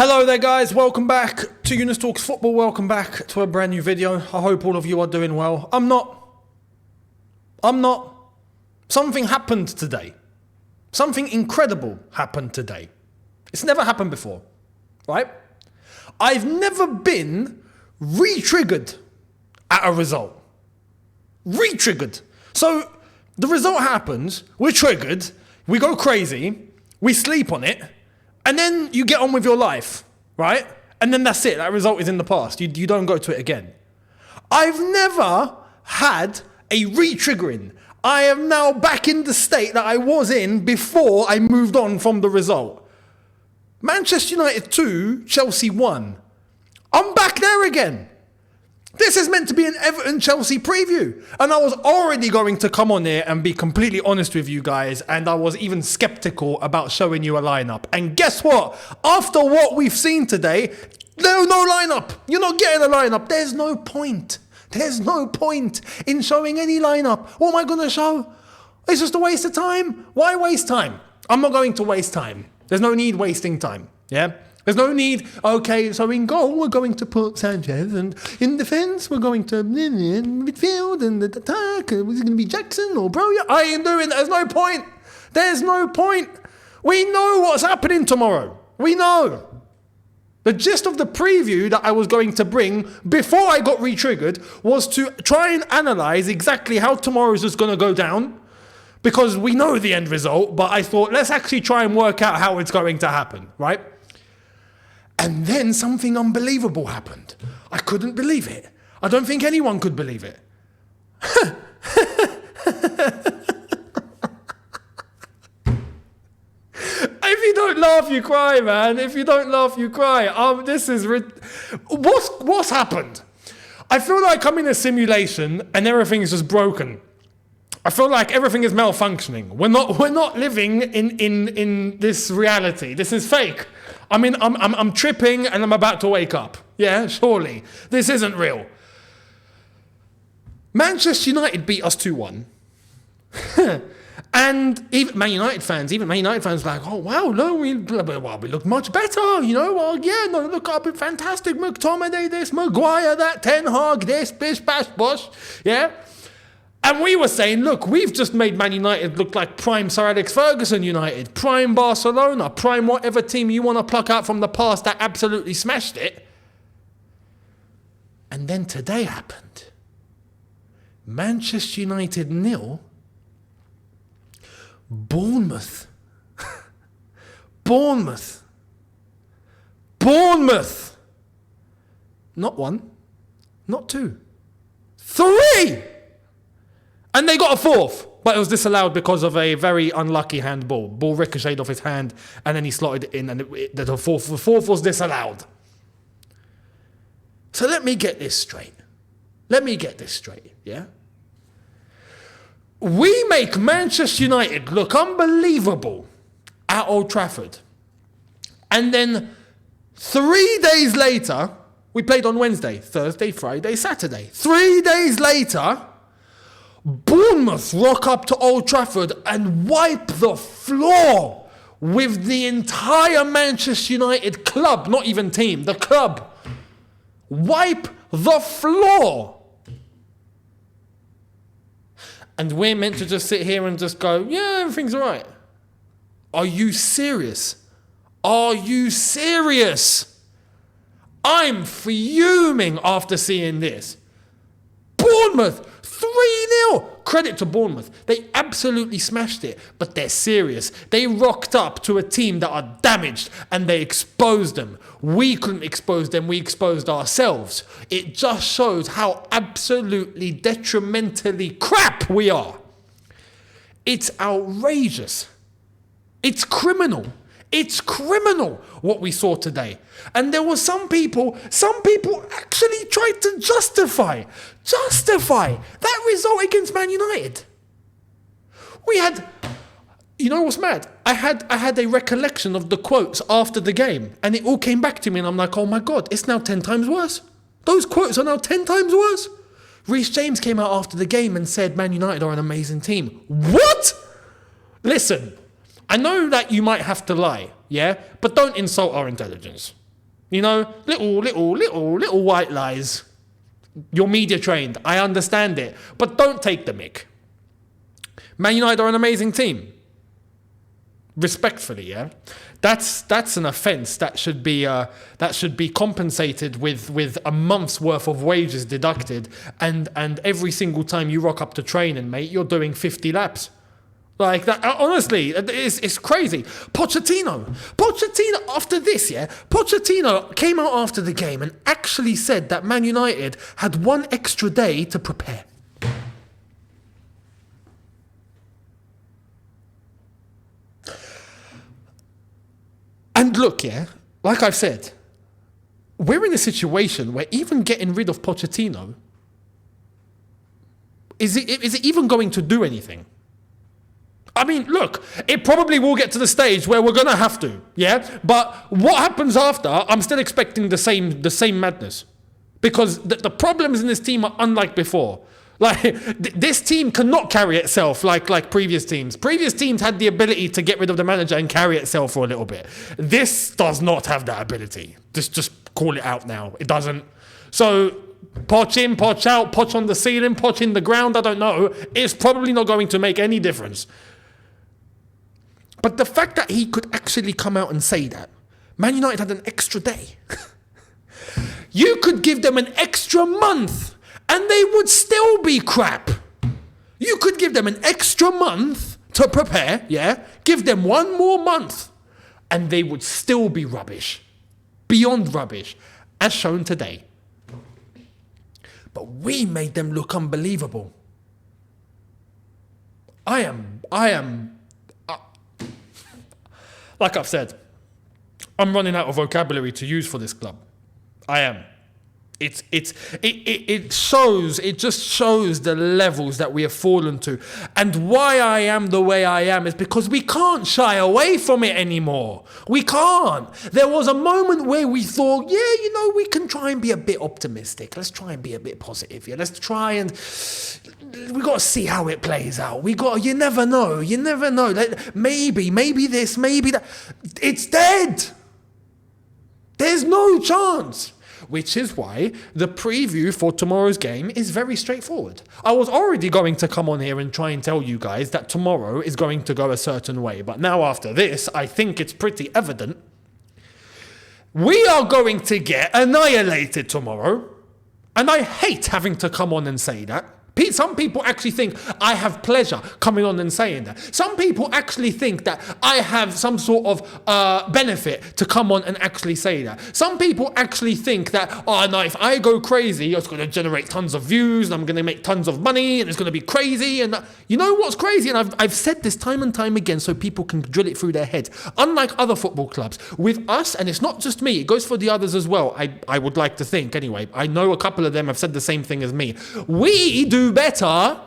Hello there guys, welcome back to Younes Talks Football, welcome back to a brand new video. I hope all of you are doing well. I'm not. Something happened today. Something incredible happened today. It's never happened before, right? I've never been re-triggered at a result. Re-triggered. So the result happens, we're triggered, we go crazy, we sleep on it, and then you get on with your life, right? And then that's it. That result is in the past. You don't go to it again. I've never had a re-triggering. I am now back in the state that I was in before I moved on from the result. Manchester United 2, Chelsea 1. I'm back there again. This is meant to be an Everton-Chelsea preview. And I was already going to come on here and be completely honest with you guys. And I was even skeptical about showing you a lineup. And guess what? After what we've seen today, there's no lineup. You're not getting a lineup. There's no point. There's no point in showing any lineup. What am I going to show? It's just a waste of time. Why waste time? I'm not going to waste time. There's no need wasting time. Yeah? There's no need, okay, so in goal, we're going to put Sanchez, and in defence, we're going to in midfield, and the attack, is it going to be Jackson or Bro? I ain't doing that. There's no point. There's no point. We know what's happening tomorrow. We know. The gist of the preview that I was going to bring before I got re-triggered was to try and analyse exactly how tomorrow is just going to go down, because we know the end result, but I thought, let's actually try and work out how it's going to happen, right? And then something unbelievable happened. I couldn't believe it. I don't think anyone could believe it. If you don't laugh, you cry, man. If you don't laugh, you cry. This is... What's happened? I feel like I'm in a simulation and everything is just broken. I feel like everything is malfunctioning. We're not living in this reality. This is fake. I mean, I'm tripping and I'm about to wake up. Yeah, surely. This isn't real. Manchester United beat us 2-1. And even Man United fans were like, oh, wow, no, we look much better, you know. Well, yeah, no, look, I've been fantastic. McTominay this, Maguire that, Ten Hag this, bish, bash, bosh. Yeah. And we were saying, look, we've just made Man United look like prime Sir Alex Ferguson United, prime Barcelona, prime whatever team you want to pluck out from the past that absolutely smashed it. And then today happened. Manchester United 0, Bournemouth. Bournemouth. Not 1, not 2, 3! And they got a 4th, but it was disallowed because of a very unlucky handball. Ball ricocheted off his hand, and then he slotted it in, and the 4th was disallowed. So let me get this straight. Yeah? We make Manchester United look unbelievable at Old Trafford. And then 3 days later, we played on Wednesday, Thursday, Friday, Saturday. 3 days later, Bournemouth rock up to Old Trafford and wipe the floor with the entire Manchester United club, not even team, the club. Wipe the floor. And we're meant to just sit here and just go, yeah, everything's all right. Are you serious? Are you serious? I'm fuming after seeing this. Bournemouth 3-0. Credit to Bournemouth. They absolutely smashed it, but they're serious. They rocked up to a team that are damaged and they exposed them. We couldn't expose them. We exposed ourselves. It just shows how absolutely detrimentally crap we are. It's outrageous. It's criminal. It's criminal what we saw today. And there were some people actually tried to justify that result against Man United. We had, you know what's mad? I had a recollection of the quotes after the game, and it all came back to me, and I'm like, oh my God, it's now 10 times worse. Those quotes are now 10 times worse. Reece James came out after the game and said Man United are an amazing team. What? Listen, I know that you might have to lie, yeah? But don't insult our intelligence. You know, little white lies. You're media trained. I understand it. But don't take the mick. Man United are an amazing team. Respectfully, yeah? That's an offence that should be compensated with a month's worth of wages deducted, and every single time you rock up to training, mate, you're doing 50 laps. Like that, honestly, it's crazy. Pochettino, after this, yeah, Pochettino came out after the game and actually said that Man United had one extra day to prepare. And look, yeah, like I've said, we're in a situation where even getting rid of Pochettino, is it even going to do anything? I mean, look, it probably will get to the stage where we're going to have to, yeah? But what happens after, I'm still expecting the same madness. Because the problems in this team are unlike before. Like, this team cannot carry itself like previous teams. Previous teams had the ability to get rid of the manager and carry itself for a little bit. This does not have that ability. Just call it out now. It doesn't. So, Poch in, Poch out, Poch on the ceiling, Poch in the ground, I don't know. It's probably not going to make any difference. But the fact that he could actually come out and say that, Man United had an extra day. You could give them an extra month and they would still be crap. You could give them an extra month to prepare, yeah? Give them one more month and they would still be rubbish. Beyond rubbish, as shown today. But we made them look unbelievable. I am like I've said, I'm running out of vocabulary to use for this club. I am. It just shows the levels that we have fallen to. And why I am the way I am is because we can't shy away from it anymore. We can't. There was a moment where we thought, yeah, you know, we can try and be a bit optimistic. Let's try and be a bit positive. Yeah, let's try and we got to see how it plays out. You never know. Like, maybe this, maybe that. It's dead. There's no chance. Which is why the preview for tomorrow's game is very straightforward. I was already going to come on here and try and tell you guys that tomorrow is going to go a certain way. But now after this, I think it's pretty evident. We are going to get annihilated tomorrow. And I hate having to come on and say that. Some people actually think I have pleasure coming on and saying that. Some people actually think that I have some sort of benefit to come on and actually say that. Some people actually think that, oh no, if I go crazy, it's going to generate tons of views and I'm going to make tons of money and it's going to be crazy. And you know what's crazy? And I've said this time and time again so people can drill it through their heads. Unlike other football clubs, with us, and it's not just me, it goes for the others as well, I would like to think anyway. I know a couple of them have said the same thing as me. We do better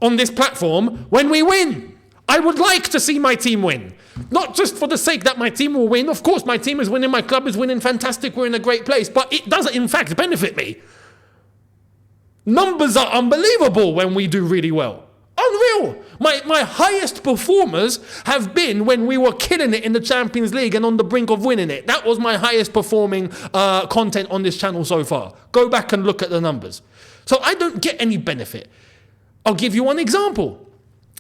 on this platform when we win. I would like to see my team win. Not just for the sake that my team will win. Of course, my team is winning, my club is winning, fantastic, we're in a great place. But it does, in fact, benefit me. Numbers are unbelievable when we do really well. Unreal. My highest performers have been when we were killing it in the Champions League and on the brink of winning it. That was my highest performing content on this channel so far. Go back and look at the numbers. So I don't get any benefit. I'll give you one example.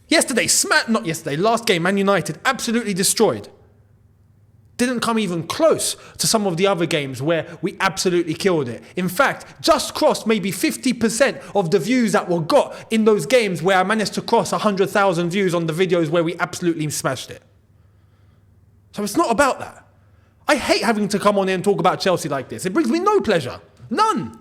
Last game, Man United absolutely destroyed. Didn't come even close to some of the other games where we absolutely killed it. In fact, just crossed maybe 50% of the views that were got in those games where I managed to cross 100,000 views on the videos where we absolutely smashed it. So it's not about that. I hate having to come on here and talk about Chelsea like this. It brings me no pleasure. None.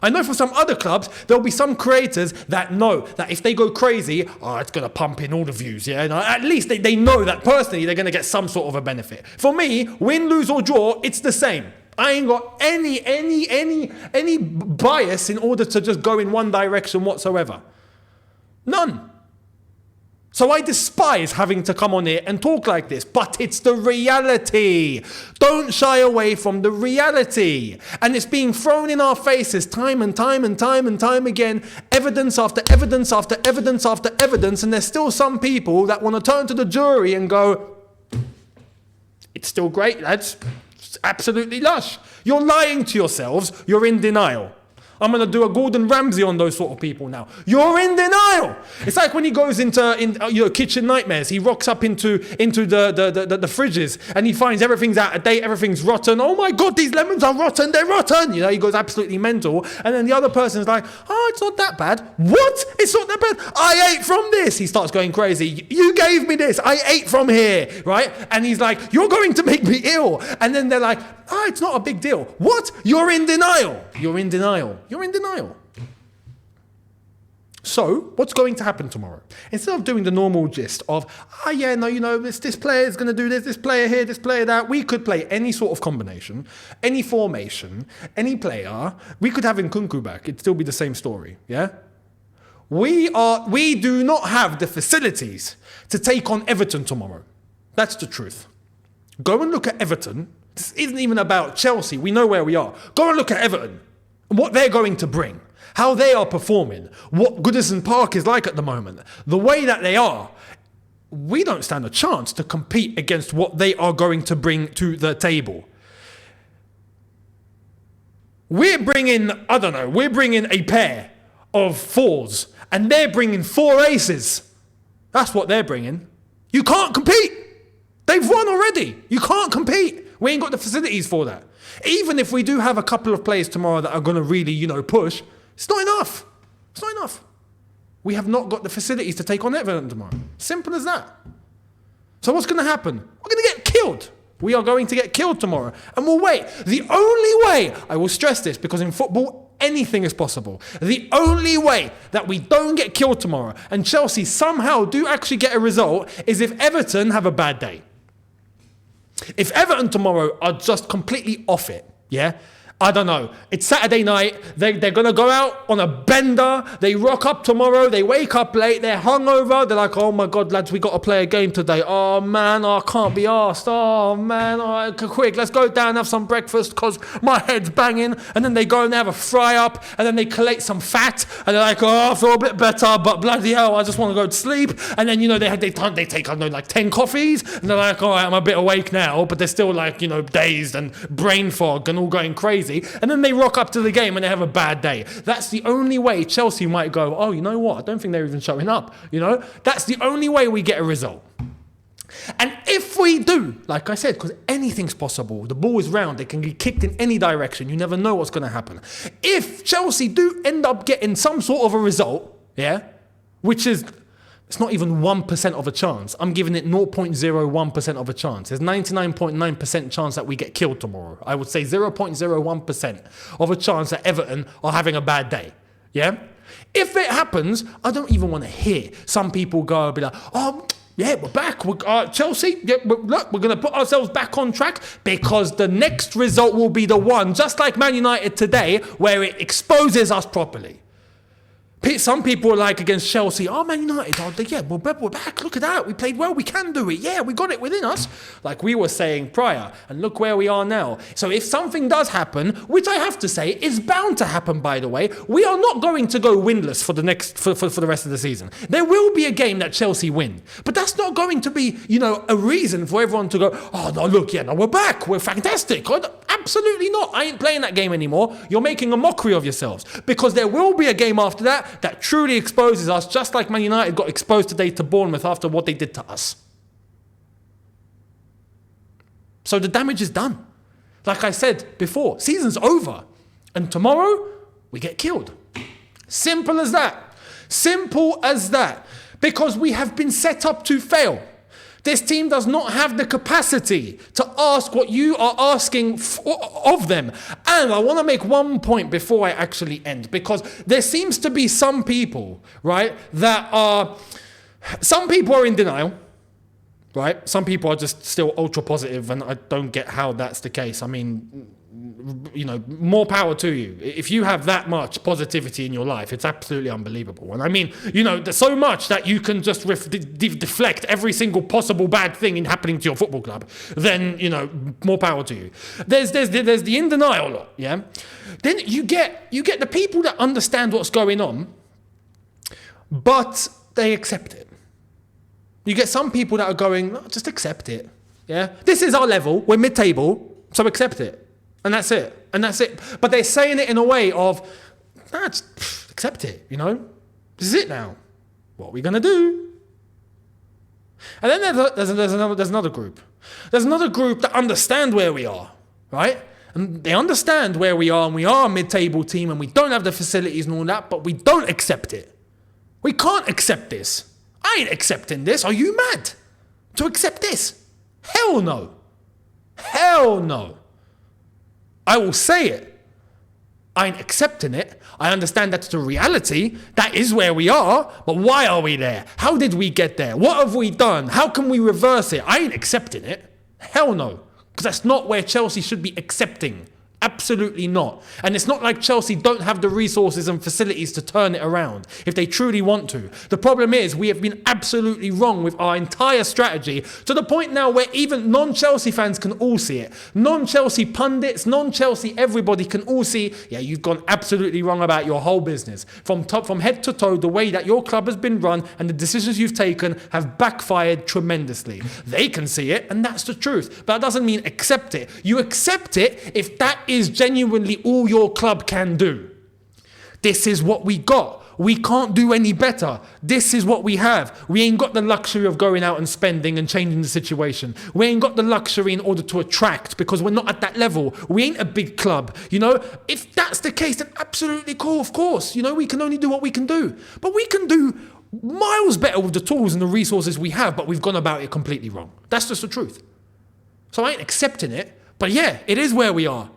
I know for some other clubs, there'll be some creators that know that if they go crazy, it's going to pump in all the views, yeah? And at least they know that personally they're going to get some sort of a benefit. For me, win, lose or draw, it's the same. I ain't got any bias in order to just go in one direction whatsoever. None. So I despise having to come on here and talk like this, but it's the reality. Don't shy away from the reality. And it's being thrown in our faces time and time again, evidence after evidence after evidence after evidence, and there's still some people that want to turn to the jury and go, it's still great, lads. absolutely lush. You're lying to yourselves. You're in denial. I'm going to do a Gordon Ramsay on those sort of people now. You're in denial. It's like when he goes into kitchen nightmares. He rocks up into the fridges and he finds everything's out of date, everything's rotten. Oh my God, these lemons are rotten. They're rotten. You know, he goes absolutely mental. And then the other person's like, oh, it's not that bad. What? It's not that bad. I ate from this. He starts going crazy. You gave me this. I ate from here, right? And he's like, you're going to make me ill. And then they're like, oh, it's not a big deal. What? You're in denial. You're in denial. You're in denial. So, what's going to happen tomorrow? Instead of doing the normal gist of, this player is going to do this player here, this player that, we could play any sort of combination, any formation, any player. We could have Nkunku back. It'd still be the same story, yeah? We do not have the facilities to take on Everton tomorrow. That's the truth. Go and look at Everton. This isn't even about Chelsea. We know where we are. Go and look at Everton and what they're going to bring, how they are performing, what Goodison Park is like at the moment, the way that they are. We don't stand a chance to compete against what they are going to bring to the table. We're bringing a pair of fours and they're bringing 4 aces. That's what they're bringing. You can't compete. They've won already. You can't compete. We ain't got the facilities for that. Even if we do have a couple of players tomorrow that are going to really, push, it's not enough. It's not enough. We have not got the facilities to take on Everton tomorrow. Simple as that. So what's going to happen? We're going to get killed. We are going to get killed tomorrow. And we'll wait. The only way, I will stress this, because in football, anything is possible. The only way that we don't get killed tomorrow and Chelsea somehow do actually get a result is if Everton have a bad day. If Everton tomorrow are just completely off it, yeah? I don't know. It's Saturday night. They're going to go out on a bender. They rock up tomorrow. They wake up late. They're hungover. They're like, oh my God, lads, we got to play a game today. Oh man, I can't be arsed. Oh man, all right, quick, let's go down and have some breakfast because my head's banging. And then they go and they have a fry up and then they collate some fat and they're like, oh, I feel a bit better, but bloody hell, I just want to go to sleep. And then, they take, like 10 coffees and they're like, all right, I'm a bit awake now, but they're still like, dazed and brain fog and all going crazy. And then they rock up to the game and they have a bad day. That's the only way Chelsea might go, oh, you know what? I don't think they're even showing up. That's the only way we get a result. And if we do, like I said, because anything's possible, the ball is round, it can get kicked in any direction. You never know what's going to happen. If Chelsea do end up getting some sort of a result, yeah, which is... it's not even 1% of a chance. I'm giving it 0.01% of a chance. There's 99.9% chance that we get killed tomorrow. I would say 0.01% of a chance that Everton are having a bad day. Yeah? If it happens, I don't even want to hear some people go and be like, oh, yeah, we're back. Chelsea, yeah, look, we're going to put ourselves back on track because the next result will be the one, just like Man United today, where it exposes us properly. Some people are like against Chelsea, oh, Man United, we're back, look at that, we played well, we can do it, yeah, we got it within us, like we were saying prior, and look where we are now. So if something does happen, which I have to say is bound to happen, by the way, we are not going to go winless for the rest of the season. There will be a game that Chelsea win, but that's not going to be, a reason for everyone to go, oh, no, look, yeah, no, we're back, we're fantastic. Absolutely not. I ain't playing that game anymore. You're making a mockery of yourselves because there will be a game after that truly exposes us, just like Man United got exposed today to Bournemouth after what they did to us. So the damage is done. Like I said before, season's over. And tomorrow, we get killed. Simple as that. Simple as that. Because we have been set up to fail. This team does not have the capacity to ask what you are asking of them. And I want to make one point before I actually end, because there seems to be some people, right, some people are in denial, right? Some people are just still ultra positive, and I don't get how that's the case. I mean, more power to you. If you have that much positivity in your life, it's absolutely unbelievable. And I mean, there's so much that you can just deflect every single possible bad thing happening to your football club, then, more power to you. There's the in denial lot, yeah? Then you get the people that understand what's going on, but they accept it. You get some people that are going, just accept it, yeah? This is our level, we're mid-table, So accept it. And that's it. And that's it. But they're saying it in a way of, accept it, you know? This is it now. What are we going to do? And then there's another group. There's another group that understand where we are, right? And they understand where we are, and we are a mid-table team, and we don't have the facilities and all that, but we don't accept it. We can't accept this. I ain't accepting this. Are you mad to accept this? Hell no. Hell no. I will say it. I ain't accepting it. I understand that's the reality. That is where we are. But why are we there? How did we get there? What have we done? How can we reverse it? I ain't accepting it. Hell no. Because that's not where Chelsea should be accepting. Absolutely not. And it's not like Chelsea don't have the resources and facilities to turn it around if they truly want to. The problem is we have been absolutely wrong with our entire strategy to the point now where even non-Chelsea fans can all see it. Non-Chelsea pundits, non-Chelsea everybody can all see, yeah, you've gone absolutely wrong about your whole business. From head to toe, the way that your club has been run and the decisions you've taken have backfired tremendously. They can see it, and that's the truth. But that doesn't mean accept it. You accept it if that is genuinely all your club can do. This is what we got. We can't do any better. This is what we have. We ain't got the luxury of going out and spending and changing the situation. We ain't got the luxury in order to attract because we're not at that level. We ain't a big club. You know, if that's the case, then absolutely cool, of course. You know, we can only do what we can do. But we can do miles better with the tools and the resources we have, but we've gone about it completely wrong. That's just the truth. So I ain't accepting it, but yeah, it is where we are.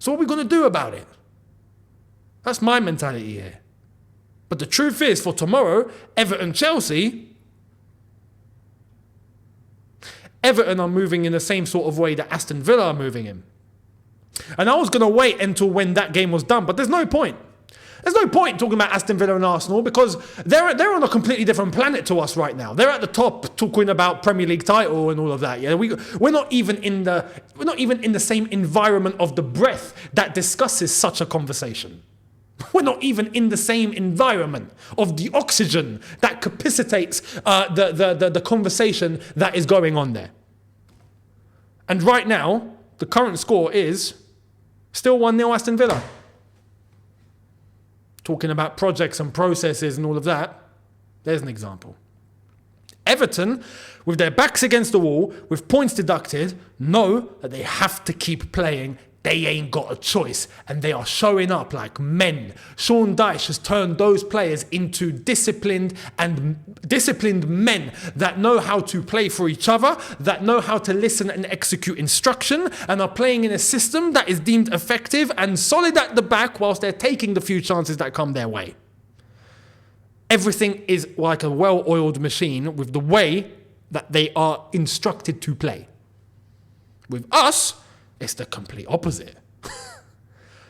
So what are we going to do about it? That's my mentality here. But the truth is, for tomorrow, Everton are moving in the same sort of way that Aston Villa are moving in. And I was going to wait until when that game was done, but there's no point. There's no point talking about Aston Villa and Arsenal because they're on a completely different planet to us right now. They're at the top talking about Premier League title and all of that. Yeah, we're not even in the same environment of the breath that discusses such a conversation. We're not even in the same environment of the oxygen that capacitates the conversation that is going on there. And right now, the current score is still 1-0 Aston Villa. Talking about projects and processes and all of that, there's an example. Everton, with their backs against the wall, with points deducted, know that they have to keep playing. They ain't got a choice, and they are showing up like men. Sean Dyche has turned those players into disciplined men that know how to play for each other, that know how to listen and execute instruction, and are playing in a system that is deemed effective and solid at the back whilst they're taking the few chances that come their way. Everything is like a well-oiled machine with the way that they are instructed to play. With us, it's the complete opposite.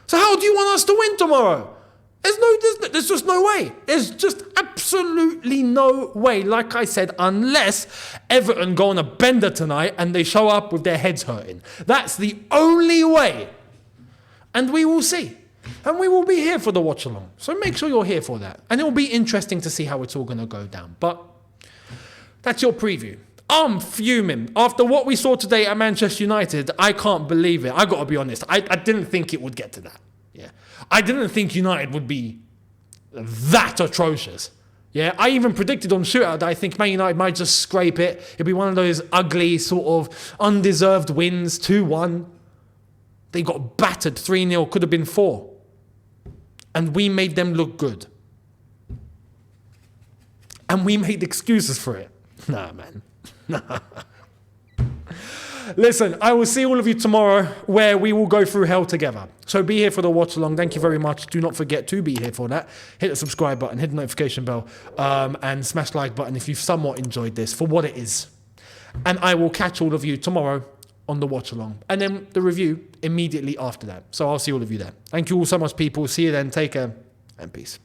So how do you want us to win tomorrow? There's just no way. There's just absolutely no way. Like I said, unless Everton go on a bender tonight and they show up with their heads hurting. That's the only way. And we will see. And we will be here for the watch along. So make sure you're here for that. And it will be interesting to see how it's all going to go down. But that's your preview. I'm fuming. After what we saw today at Manchester United, I can't believe it. I got to be honest. I didn't think it would get to that. Yeah, I didn't think United would be that atrocious. Yeah, I even predicted on Shootout that I think Man United might just scrape it. It'd be one of those ugly, sort of undeserved wins, 2-1. They got battered 3-0, could have been 4. And we made them look good. And we made excuses for it. Nah, man. Listen, I will see all of you tomorrow where we will go through hell together. So be here for the watch along. Thank you very much. Do not forget to be here for that. Hit the subscribe button, hit the notification bell, and smash the like button if you've somewhat enjoyed this for what it is. And I will catch all of you tomorrow on the watch along. And then the review immediately after that. So I'll see all of you there. Thank you all so much, people. See you then. Take care and peace.